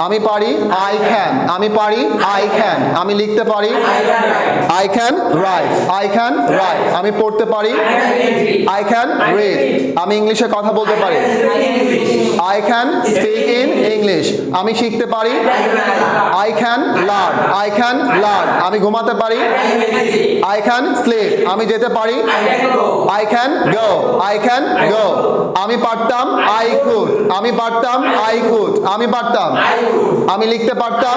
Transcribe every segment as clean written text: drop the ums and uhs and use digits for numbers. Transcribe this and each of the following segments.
আমি পারি I can, আমি পারি আই ক্যান, আমি লিখতে পারি I can write, I can write, আমি পড়তে পারি আই ক্যান রিড, আমি ইংলিশে কথা বলতে পারি I can speak in English, আমি শিখতে পারি I can learn, I can learn, আমি ঘুমাতে পারি আই ক্যান স্লিপ, আমি যেতে পারি I can go, I can go, আমি পারতাম আই কুড, আমি পারতাম আই কুড, আমি পারতাম, আমি লিখতে পারতাম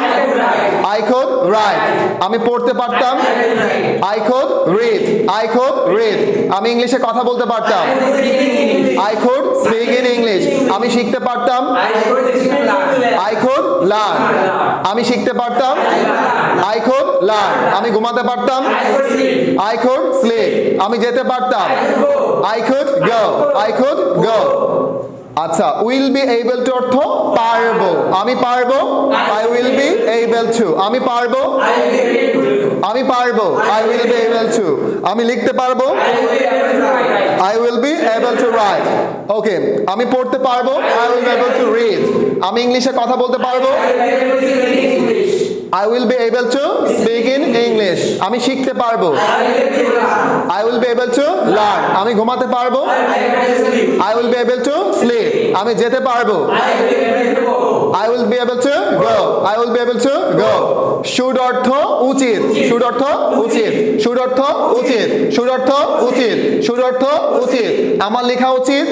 আই কুড রাইট, আমি পড়তে পারতাম I could read, I could read, আমি ইংলিশে কথা বলতে পারতাম I could speak in English, আমি শিখতে পারতাম আই কুড লার্ন, আমি শিখতে পারতাম আই কুড লার্ন, আমি ঘুমাতে পারতাম আই কুড স্লিপ, আমি যেতে পারতাম I could go, I could go. আচ্ছা, উইল বি এবল টু অর্থ পারবো, আমি পারবো I will be able to, আমি পারবো আমি পারবো I will be able to, আমি লিখতে পারবো I will be able to write, okay, আমি পড়তে পারবো I will be able to read, আমি ইংলিশে কথা বলতে পারবো I will be able to speak in English, আমি শিখতে পারবো I will be able to learn, আমি ঘুমাতে পারবো I will be able to sleep, আমি যেতে পারবো I will be able to go, I will be able to go. should অর্থ উচিত, should অর্থ উচিত, should অর্থ উচিত, should অর্থ উচিত, should অর্থ উচিত, আমার লেখা উচিত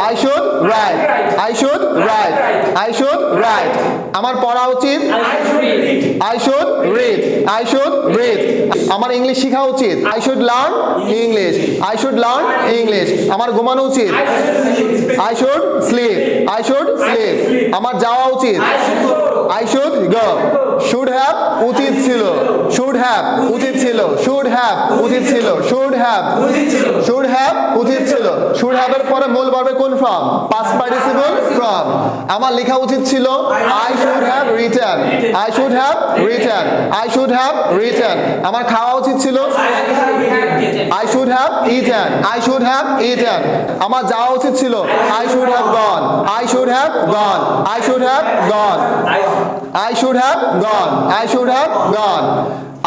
I should write, I should write, I should write, আমার পড়া উচিত I should read, I should read, আমার ইংলিশ শেখা উচিত I should learn English, I should learn English, আমার ঘুমানো উচিত I should sleep, I should sleep, আমার যাওয়া উচিত I should go. should have উচিত ছিল, should have উচিত ছিল, should have উচিত ছিল, should have should have উচিত ছিল, should have এর পরে মূল ভার্বের কোন ফর্ম past participle from, আমার লেখা উচিত ছিল I should have written, I should have written, I should have written, আমার খাওয়া উচিত ছিল I should have eaten, I should have eaten, আমার যাওয়া উচিত ছিল I should have gone, I should have gone, I should have gone, I should have gone, I should have gone.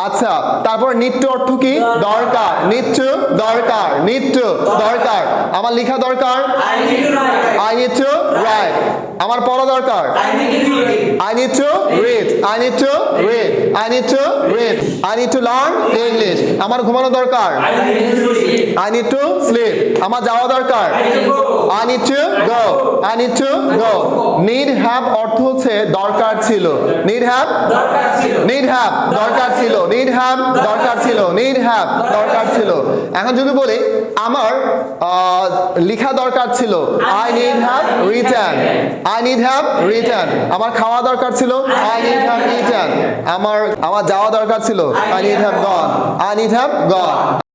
আচ্ছা, তারপর নিড টু অর্থ কি দরকার, নিড টু দরকার, নিড টু দরকার, আমার লেখা দরকার I need to write, আমার পড়া দরকার I need to read, I need to read, I need to read, I need to learn English, আমার ঘুমানো দরকার I need to sleep, আমার যাওয়া দরকার I need to go, I need to go. need have অর্থ হচ্ছে দরকার ছিল, need have need have দরকার ছিল, need have দরকার ছিল, need have দরকার ছিল। এখন যদি বলি আমার লেখা দরকার ছিল I need have written, I need have written, আমার খাওয়া দরকার ছিল I need have eaten, আমার যাওয়া দরকার ছিল I need have gone, I need have gone।